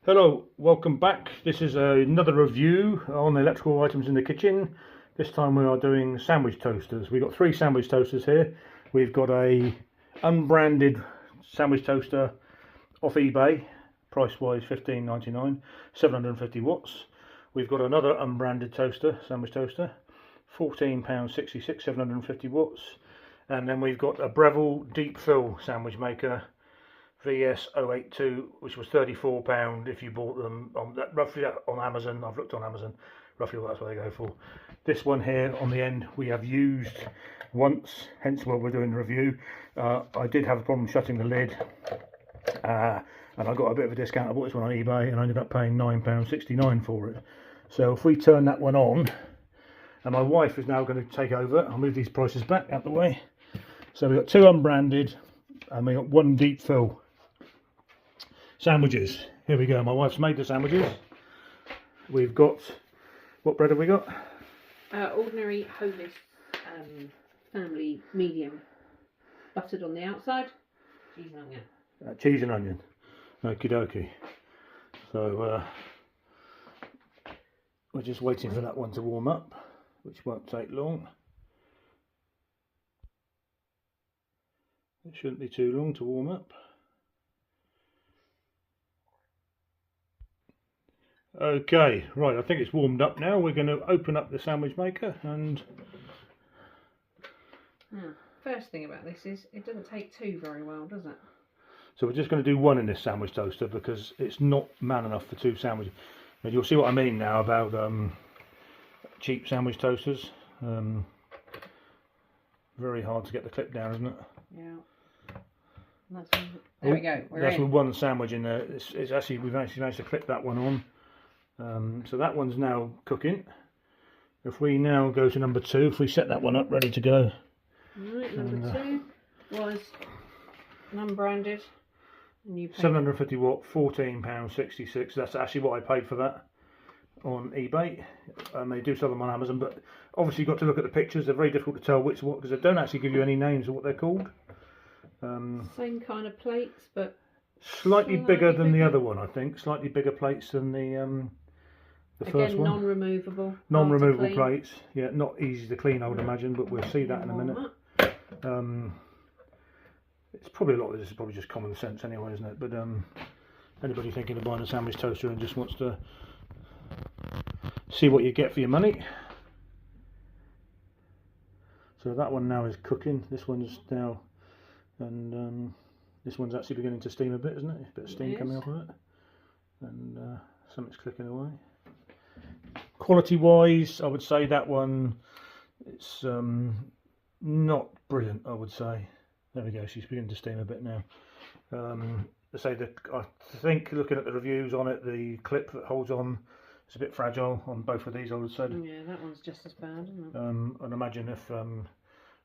Hello, welcome back. This is another review on the electrical items in the kitchen. This time we are doing sandwich toasters. We've got 3 sandwich toasters here. We've got a unbranded sandwich toaster off eBay, price wise $15.99, 750 watts. We've got another unbranded toaster, sandwich toaster, £14.66, 750 watts. And then we've got a Breville deep fill sandwich maker, VS082, which was £34 if you bought them on that, roughly on Amazon. I've looked on Amazon, roughly that's what they go for. This one here on the end we have used once, hence why we're doing the review. I did have a problem shutting the lid, and I got a bit of a discount. I bought this one on eBay and I ended up paying £9.69 for it. So if we turn that one on, and my wife is now going to take over, I'll move these prices back out the way. So we've got 2 unbranded and we got 1 deep fill sandwiches. Here we go. My wife's made the sandwiches. We've got, what bread have we got? Ordinary Hovis family medium, buttered on the outside, cheese and onion. Cheese and onion. Okie dokie. So we're just waiting for that one to warm up, which won't take long. It shouldn't be too long to warm up. Okay, right, I think it's warmed up now. We're going to open up the sandwich maker and... First thing about this is it doesn't take 2 very well, does it? So we're just going to do 1 in this sandwich toaster because it's not man enough for 2 sandwiches. And you'll see what I mean now about cheap sandwich toasters. Very hard to get the clip down, isn't it? Yeah. There we go. That's with 1 sandwich in there. It's actually, we've actually managed to clip that one on. So that one's now cooking. If we now go to number 2, if we set that one up ready to go. Right, number 2 was an unbranded. And you paid 750 watt, £14.66. That's actually what I paid for that on eBay. They do sell them on Amazon, but obviously you've got to look at the pictures. They're very difficult to tell which what, because they don't actually give you any names of what they're called. same kind of plates, but slightly bigger than the other one, I think. Slightly bigger plates than the first again, one. Non-removable. Non-removable plates. Yeah, not easy to clean, I would imagine, but we'll see that in a minute. It's probably a lot of this is probably just common sense anyway, isn't it? But anybody thinking of buying a sandwich toaster and just wants to see what you get for your money. So that one now is cooking. This one's now, and this one's actually beginning to steam a bit, isn't it? A bit of steam coming off of it, and something's clicking away. Quality wise, I would say that one, it's not brilliant, I would say. There we go, she's beginning to steam a bit now. I think looking at the reviews on it, the clip that holds on is a bit fragile on both of these, I would say. Yeah, that one's just as bad, isn't it? And imagine if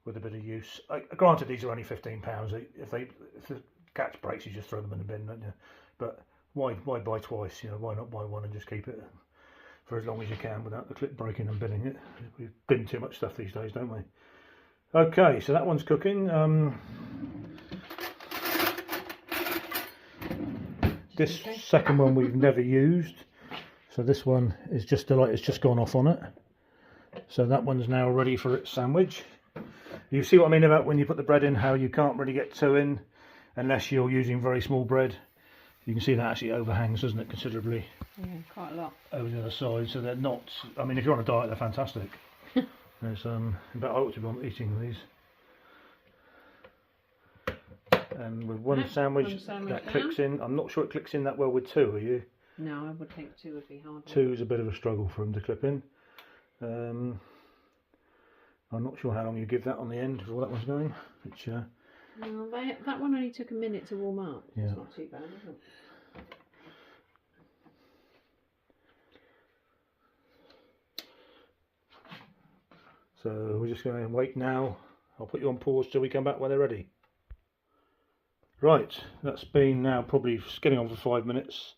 with a bit of use, granted these are only £15. If the catch breaks, you just throw them in the bin, don't you? But why buy twice? You know, why not buy one and just keep it for as long as you can without the clip breaking and binning it? We bin too much stuff these days, don't we? Okay, so that one's cooking. This second one we've never used, so this one is just the light has just gone off on it. So that one's now ready for its sandwich. You see what I mean about when you put the bread in, how you can't really get 2 in unless you're using very small bread. You can see that actually overhangs, doesn't it, considerably? Yeah, quite a lot. Over the other side, so they're not, I mean, if you're on a diet, they're fantastic. There's but I ought to be eating these. And with 1 sandwich that clicks in, I'm not sure it clicks in that well with 2, are you? No, I would think 2 would be harder. 2 is a bit of a struggle for them to clip in. I'm not sure how long you give that on the end before that one's going. Which, well, that one only took a minute to warm up. Yeah. It's not too bad, is it? So we're just going to wait now. I'll put you on pause till we come back when they're ready. Right, that's been now probably getting on for 5 minutes.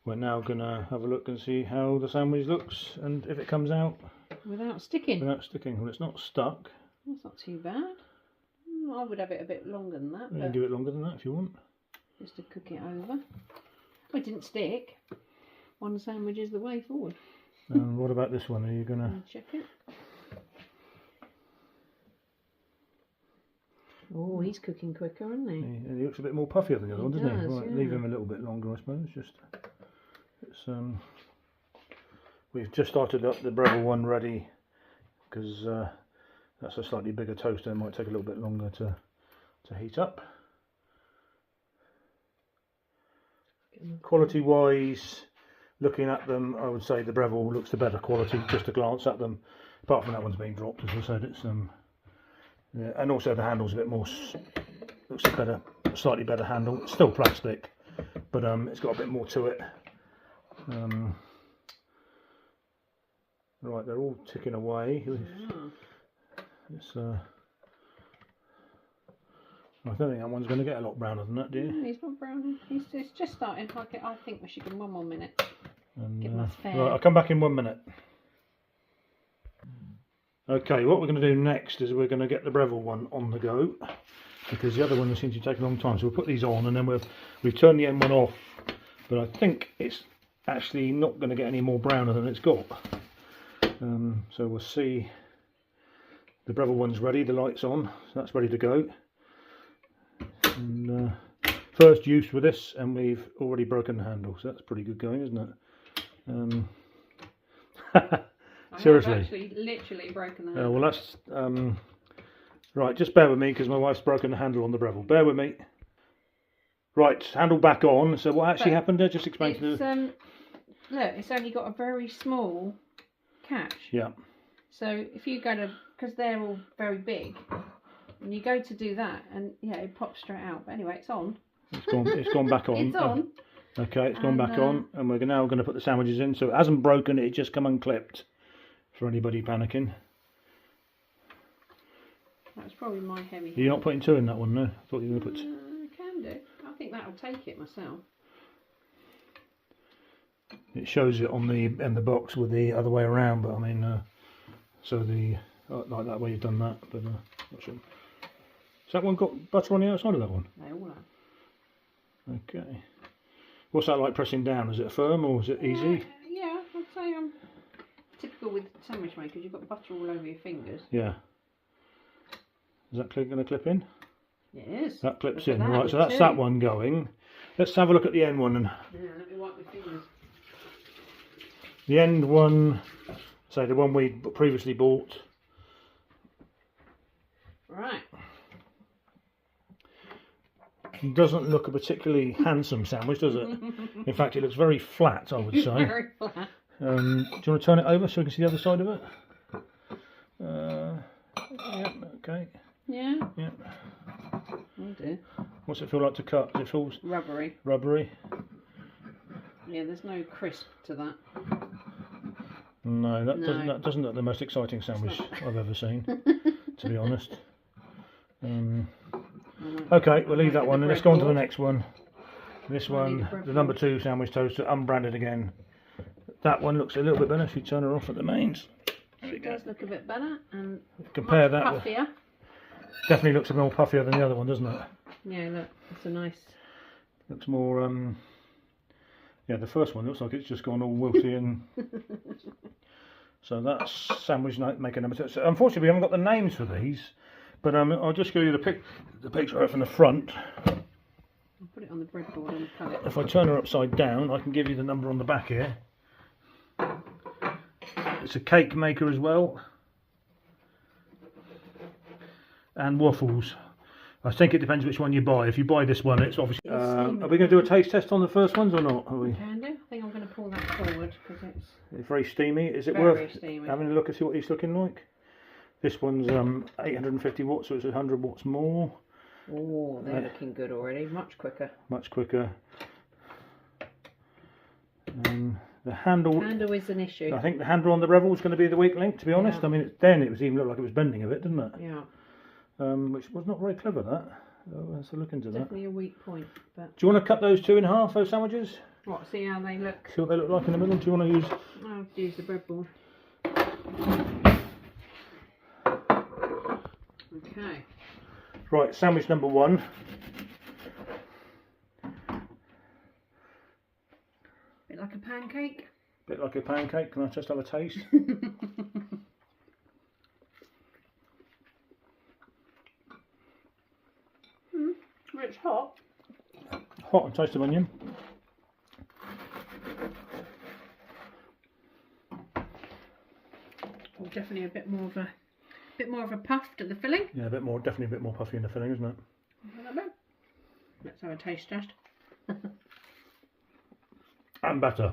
We're now going to have a look and see how the sandwich looks and if it comes out. Without sticking? Without sticking. Well, it's not stuck. That's not too bad. I would have it a bit longer than that. You can do it longer than that if you want. Just to cook it over. Well, it didn't stick. One sandwich is the way forward. And what about this one? Are you gonna Check it. Oh, he's cooking quicker, isn't he? He looks a bit more puffier than the other one, doesn't he? does, Right, yeah. leave him a little bit longer, I suppose. We've just started up the Breville one ready because that's a slightly bigger toaster. It might take a little bit longer to heat up. Quality wise, looking at them, I would say the Breville looks the better quality just to glance at them. Apart from that one's been dropped, as I said, it's yeah, and also the handle's a bit more, looks a better, slightly better handle. It's still plastic, but it's got a bit more to it. Right, they're all ticking away. It's I don't think that one's going to get a lot browner than that, do you? He's not brown. He's just starting. I think we should give him 1 more minute. And, Give him a fair. right, I'll come back in 1 minute. Okay, what we're going to do next is we're going to get the Breville one on the go because the other one seems to take a long time. So we'll put these on and then we've turned the M1 off, but I think it's actually not going to get any more browner than it's got. So we'll see. The Breville one's ready, the light's on, so that's ready to go. And first use with this, and we've already broken the handle, so that's pretty good going, isn't it? Seriously. I've actually literally broken the handle. Well, that's right. Just bear with me because my wife's broken the handle on the Breville. Bear with me. Right, handle back on. So what actually happened there? Just explain to the. Look, it's only got a very small catch. Yeah. So if you go to, because they're all very big, and you go to do that, and yeah, it pops straight out. But anyway, it's on. It's gone back on. It's on. Okay, it's gone back on, and we're now going to put the sandwiches in. So it hasn't broken; it just come unclipped. For anybody panicking. That's probably my heavy. You're not putting 2 in that one, no? I thought you were going to put. I can do. I think that'll take it myself. It shows it on the box with the other way around, but I mean, so the like that way you've done that, but not sure. Has that one got butter on the outside of that one? They all have. Okay. What's that like pressing down? Is it firm or is it easy? Yeah, I'd say typical with sandwich makers. You've got butter all over your fingers. Yeah. Is that going to clip in? It is. That clips Look in, at that, right? So that's that one going. Let's have a look at the end one. And yeah, let me wipe my fingers. the end one, say the one we previously bought. Right. Doesn't look a particularly handsome sandwich, does it? In fact, it looks very flat, I would say. Very flat. Do you want to turn it over so we can see the other side of it? Yeah, okay. Yeah. Yeah. Oh dear. What's it feel like to cut? Does it feel Rubbery. rubbery? Yeah, there's no crisp to that. No, that No. doesn't look the most exciting sandwich I've ever seen, to be honest. Okay, we'll leave that one and let's go on to the next one. This one, the number 2 sandwich toaster, unbranded again. That one looks a little bit better if you turn her off at the mains. It does look a bit better and Compare much that with, puffier. definitely looks a bit more puffier than the other one, doesn't it? Yeah, look, it's a nice. Looks more, yeah, the first one looks like it's just gone all wilty and. So that's sandwich maker number 2. So unfortunately, we haven't got the names for these, but I'll just show you the picture from the front. I'll put it on the breadboard and cut it. If I turn her upside down, I can give you the number on the back here. It's a cake maker as well, and waffles. I think it depends which one you buy. If you buy this one, it's obviously. Are we going to do a taste test on the first ones or not? Are we? Can do. I think I'm going to pull that forward because It's very steamy. Is it very worth steamy. having a look and see what he's looking like? This one's 850 watts, so it's 100 watts more. Oh, they're looking good already. Much quicker. Much quicker. The handle is an issue. I think the handle on the Breville is going to be the weak link, to be honest. Yeah. I mean, then it was even looked like it was bending a bit, didn't it? Yeah. Which was not very clever, that. Let's look into that. Definitely a weak point. But Do you want to cut those 2 in half, those sandwiches? what? See how they look. See what they look like in the middle? Do you want to use... I'll have to use the breadboard. Okay. Right, sandwich number 1. bit like a pancake. Bit like a pancake. Can I just have a taste? It's hot. Hot and taste of onion. Oh, definitely a bit more of a puff to the filling. Yeah, a bit more, definitely a bit more puffy in the filling, isn't it? Let's have a taste test. And better.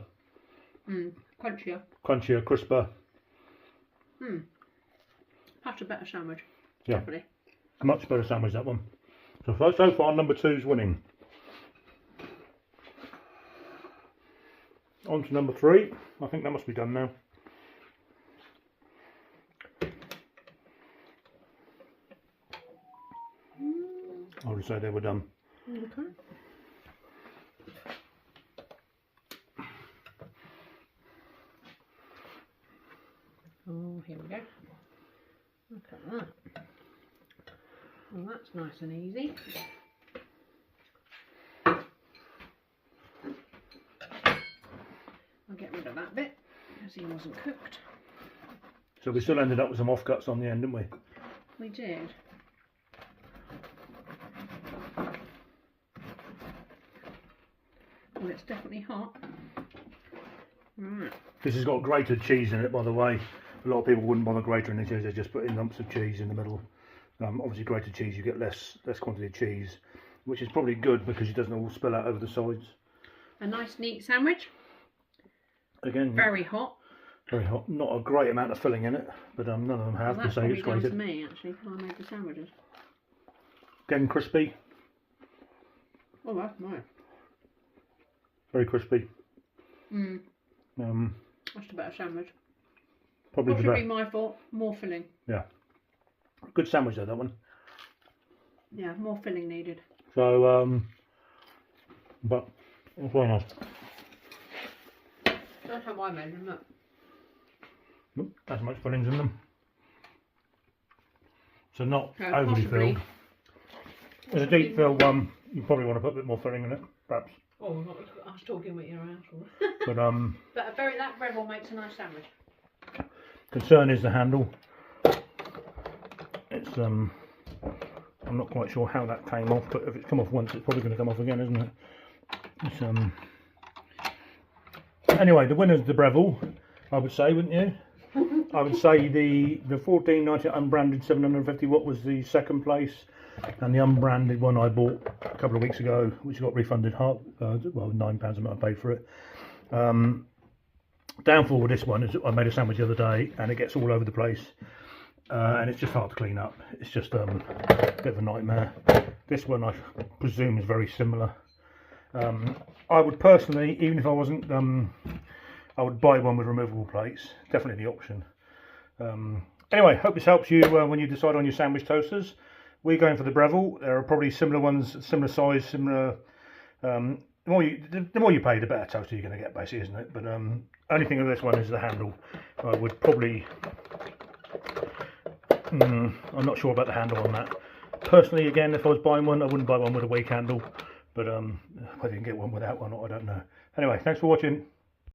Crunchier. Crunchier, crisper. That's a better sandwich. Yeah. Definitely. Much better sandwich, that one. So far, number 2's winning. On to number 3. I think that must be done now. I would say they were done. Okay. Oh, here we go. Look at that. Well, that's nice and easy. I'll get rid of that bit because he wasn't cooked. So we still ended up with some offcuts on the end, didn't we? We did. Well, it's definitely hot. Right. This has got grated cheese in it, by the way. A lot of people wouldn't bother grating it, they just put in lumps of cheese in the middle. Obviously grated cheese, you get less quantity of cheese, which is probably good because it doesn't all spill out over the sides. A nice neat sandwich. Again, Very hot. very hot. Not a great amount of filling in it, but none of them have Well, to that's say probably it's down to grated. me actually, because I made the sandwiches. Again, crispy, Oh, that's nice. very crispy. That's a better sandwich. Probably the Possibly best. my fault. More filling. Yeah, good sandwich though, that one. Yeah, more filling needed. So, but it's very nice. That's how I made them. Look. Nope, as much fillings in them. So not So overly possibly- filled. As a deep filled one, you probably want to put a bit more filling in it, perhaps. Oh, I was talking with your asshole. But But that Breville makes a nice sandwich. concern is the handle. It's I'm not quite sure how that came off, but if it's come off once, it's probably going to come off again, isn't it? It's, anyway, the winner's the Breville, I would say, wouldn't you? I would say the 1490 unbranded 750 watt was the second place, and the unbranded one I bought a couple of weeks ago, which got refunded half, well, £9 I paid for it. Downfall with this one is I made a sandwich the other day and it gets all over the place, and it's just hard to clean up. It's just a bit of a nightmare. This one I presume is very similar. I would personally, even if I wasn't, I would buy one with removable plates. Definitely the option. Anyway, hope this helps you when you decide on your sandwich toasters. We're going for the Breville. There are probably similar ones, similar size, similar. The more you pay, the better toaster you're going to get, basically, isn't it? But only thing with this one is the handle. I would probably. I'm not sure about the handle on that. Personally, again, if I was buying one, I wouldn't buy one with a weak handle. But whether you can get one without one or not, I don't know. Anyway, thanks for watching.